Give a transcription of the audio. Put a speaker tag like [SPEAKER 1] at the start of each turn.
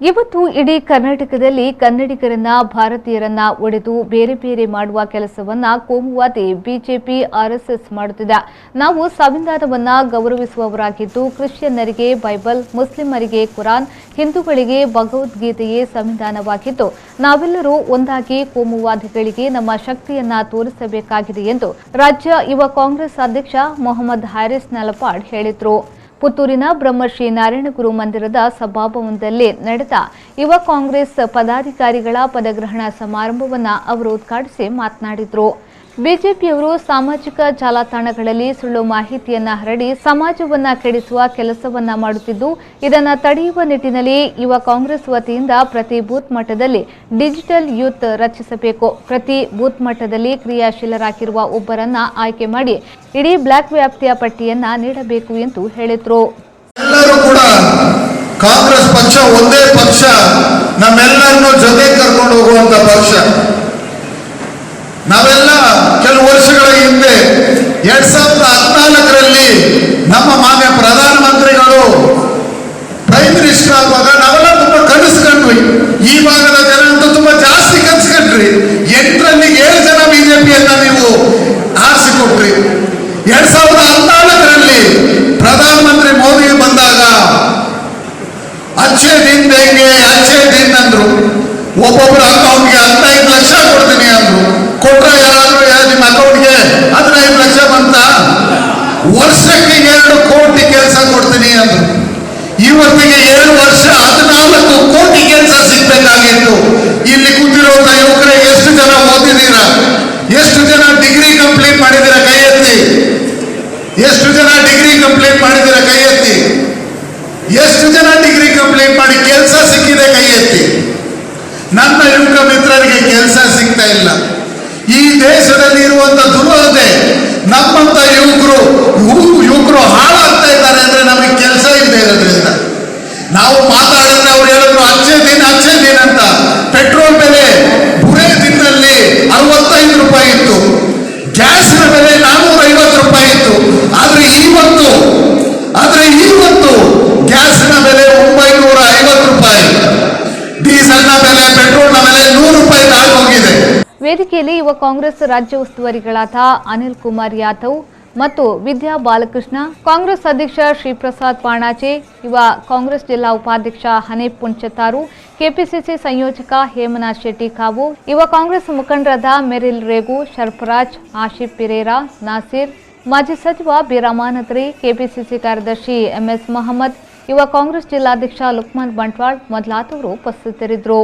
[SPEAKER 1] ಇವತ್ತು ಇಡೀ ಕರ್ನಾಟಕದಲ್ಲಿ ಕನ್ನಡಿಗರನ್ನ ಭಾರತೀಯರನ್ನ ಒಡೆದು ಬೇರೆ ಬೇರೆ ಮಾಡುವ ಕೆಲಸವನ್ನ ಕೋಮುವಾದಿ ಬಿಜೆಪಿ ಆರ್ಎಸ್ಎಸ್ ಮಾಡುತ್ತಿದೆ. ನಾವು ಸಂವಿಧಾನವನ್ನ ಗೌರವಿಸುವವರಾಗಿದ್ದು ಕ್ರಿಶ್ಚಿಯನ್ನರಿಗೆ ಬೈಬಲ್, ಮುಸ್ಲಿಮರಿಗೆ ಕುರಾನ್, ಹಿಂದೂಗಳಿಗೆ ಭಗವದ್ಗೀತೆಯೇ ಸಂವಿಧಾನವಾಗಿದ್ದು ನಾವೆಲ್ಲರೂ ಒಂದಾಗಿ ಕೋಮುವಾದಿಗಳಿಗೆ ನಮ್ಮ ಶಕ್ತಿಯನ್ನ ತೋರಿಸಬೇಕಾಗಿದೆ ಎಂದು ರಾಜ್ಯ ಯುವ ಕಾಂಗ್ರೆಸ್ ಅಧ್ಯಕ್ಷ ಮೊಹಮ್ಮದ್ ಹಾರಿಸ್ ನಲಪಾಡ್ ಹೇಳಿದರು. ಪುತ್ತೂರಿನ ಬ್ರಹ್ಮಶ್ರೀ ನಾರಾಯಣಗುರು ಮಂದಿರದ ಸಭಾಭವನದಲ್ಲಿ ನಡೆದ ಯುವ ಕಾಂಗ್ರೆಸ್ ಪದಾಧಿಕಾರಿಗಳ ಪದಗ್ರಹಣ ಸಮಾರಂಭವನ್ನು ಅವರು ಉದ್ಘಾಟಿಸಿ ಮಾತನಾಡಿದರು. ಬಿಜೆಪಿಯವರು ಸಾಮಾಜಿಕ ಜಾಲತಾಣಗಳಲ್ಲಿ ಸುಳ್ಳು ಮಾಹಿತಿಯನ್ನ ಹರಡಿ ಸಮಾಜವನ್ನ ಕೆಡಿಸುವ ಕೆಲಸವನ್ನ ಮಾಡುತ್ತಿದ್ದು ಇದನ್ನ ತಡೆಯುವ ನಿಟ್ಟಿನಲ್ಲಿ ಯುವ ಕಾಂಗ್ರೆಸ್ ವತಿಯಿಂದ ಪ್ರತಿ ಬೂತ್ ಮಟ್ಟದಲ್ಲಿ ಡಿಜಿಟಲ್ ಯೂತ್ ರಚಿಸಬೇಕು. ಪ್ರತಿ ಬೂತ್ ಮಟ್ಟದಲ್ಲಿ ಕ್ರಿಯಾಶೀಲರಾಗಿರುವ ಒಬ್ಬರನ್ನ ಆಯ್ಕೆ ಮಾಡಿ ಇಡೀ ಬ್ಲಾಕ್ ವ್ಯಾಪ್ತಿಯ ಪಟ್ಟಿಯನ್ನ ನೀಡಬೇಕು ಎಂದು ಹೇಳಿದರು.
[SPEAKER 2] ಎಲ್ಲರೂ ಕೂಡ ಕಾಂಗ್ರೆಸ್ ಪಕ್ಷ ಒಂದೇ ಪಕ್ಷ, ನಮ್ಮೆಲ್ಲರನ್ನು ಜೊತೆ ಕರ್ಕೊಂಡು ಹೋಗುವಂತ ಪಕ್ಷ. ನಾವೆಲ್ಲ ಕೆಲವು ವರ್ಷಗಳ ಹಿಂದೆ 2014ರಲ್ಲಿ ನಮ್ಮ ಮಾನ್ಯ ಪ್ರಧಾನಮಂತ್ರಿಗಳು ಪ್ರೈಮ್ ಮಿನಿಸ್ಟರ್ ಆಗುವಾಗ ನಾವೆಲ್ಲ ತುಂಬಾ ಕನಸ್ಕೊಂಡ್ವಿ. ಈ ಭಾಗದ ಜನ ಅಂತೂ ತುಂಬಾ ಜಾಸ್ತಿ ಕನಸ್ಕೊಂಡ್ರಿ. 8ರಲ್ಲಿ 7 ಜನ ಬಿಜೆಪಿಯನ್ನ ನೀವು ಆರಿಸಿಕೊಟ್ರಿ. 2014ರಲ್ಲಿ ಪ್ರಧಾನಮಂತ್ರಿ ಮೋದಿ ಬಂದಾಗ ಅಚ್ಚೇ ದಿನ್ ದೇಂಗೆ ಅಚ್ಚೇ ದಿನ್ ಅಂದ್ರು. ಒಬ್ಬೊಬ್ಬರ ಅಕೌಂಟ್ಗೆ 15 ಲಕ್ಷ ಕೊಡ್ತೀನಿ ಅಂದ್ರು. ಕೊಟ್ರ ಯಾರಾದ್ರೂ ನಿಮ್ಮ ಅಕೌಂಟ್ಗೆ 15 ಲಕ್ಷ ಬಂತ? ವರ್ಷಕ್ಕೆ 2 ಕೋಟಿ ಕೆಲಸ ಕೊಡ್ತೀನಿ ಅಂದ್ರು. ಇವತ್ತಿಗೆ 7 ವರ್ಷ 14 ಕೋಟಿ ಕೆಲಸ ಸಿಗ್ಬೇಕಾಗಿತ್ತು. ಇಲ್ಲಿ ಕೂತಿರುವಂತ ಯುವಕರಿಗೆ ಎಷ್ಟು ಜನ ಓದಿದ್ದೀರಾ? ಎಷ್ಟು ಜನ ಡಿಗ್ರಿ ಕಂಪ್ಲೀಟ್ ಮಾಡಿದಿರ? ಕೈ ಎತ್ತಿ. ಎಷ್ಟು ಜನ ಡಿಗ್ರಿ ಕಂಪ್ಲೀಟ್ ಮಾಡಿದಿರ? ಕೈ ಎತ್ತಿ. ಎಷ್ಟು ಜನ ಡಿಗ್ರಿ ಕಂಪ್ಲೀಟ್ ಮಾಡಿ ಕೆಲಸ ಸಿಕ್ಕಿದೆ? ಕೈ ಎತ್ತಿ. ನನ್ನ ಯುವಕ ಮಿತ್ರರಿಗೆ ಕೆಲಸ ಸಿಗ್ತಾ ಇಲ್ಲ. ಈ ದೇಶದಲ್ಲಿ ಇರುವಂತ ದುರ್ವಲತೆ, ನಮ್ಮಂತ ಯುವಕರು ಹಾಳಾಗ್ತಾ ಇದ್ದಾರೆ ಅಂದ್ರೆ ನಮಗೆ ಕೆಲಸ ಇಲ್ಲದೆ ಇರೋದ್ರಿಂದ. ನಾವು ಮಾತಾಡಿದ್ರೆ ಅವ್ರು ಹೇಳಿದ್ರು ಅಚ್ಚೇ ದಿನ ಅಂತ. ಪೆಟ್ರೋಲ್ ಬೆಲೆ ಬುರೇ ದಿನದಲ್ಲಿ 65 ರೂಪಾಯಿ ಇತ್ತು. ಗ್ಯಾಸಿನ ಬೆಲೆ 450 ರೂಪಾಯಿ ಇತ್ತು. ಆದ್ರೆ ಇವತ್ತು ಗ್ಯಾಸಿನ ಬೆಲೆ 950 ರೂಪಾಯಿ, ಡೀಸೆಲ್ನ ಬೆಲೆ, ಪೆಟ್ರೋಲ್ನ ಬೆಲೆ 100 ರೂಪಾಯಿ ಹೋಗಿದೆ.
[SPEAKER 1] ವೇದಿಕೆಯಲ್ಲಿ ಯುವ ಕಾಂಗ್ರೆಸ್ ರಾಜ್ಯ ಉಸ್ತುವಾರಿಗಳಾದ ಅನಿಲ್ ಕುಮಾರ್ ಯಾದವ್ ಮತ್ತು ವಿದ್ಯಾ ಬಾಲಕೃಷ್ಣ, ಕಾಂಗ್ರೆಸ್ ಅಧ್ಯಕ್ಷ ಶ್ರೀಪ್ರಸಾದ್ ಪಾಣಾಚೆ, ಯುವ ಕಾಂಗ್ರೆಸ್ ಜಿಲ್ಲಾ ಉಪಾಧ್ಯಕ್ಷ ಹನೀಫ್ ಪುಂಚತಾರು, ಕೆಪಿಸಿಸಿ ಸಂಯೋಜಕ ಹೇಮನಾಥ್ ಶೆಟ್ಟಿ ಕಾವು, ಯುವ ಕಾಂಗ್ರೆಸ್ ಮುಖಂಡರಾದ ಮೆರಿಲ್ ರೇಗು, ಶರ್ಫರಾಜ್, ಆಶಿಫ್ ಪಿರೇರಾ, ನಾಸೀರ್, ಮಾಜಿ ಸಚಿವ ಬೀರಾಮಾನದ್ರಿ, ಕೆಪಿಸಿಸಿ ಕಾರ್ಯದರ್ಶಿ ಎಂಎಸ್ ಮಹಮ್ಮದ್, ಯುವ ಕಾಂಗ್ರೆಸ್ ಜಿಲ್ಲಾಧ್ಯಕ್ಷ ಲುಕ್ಮಾನ್ ಬಂಟ್ವಾಳ್ ಮೊದಲಾದವರು ಉಪಸ್ಥಿತರಿದ್ದರು.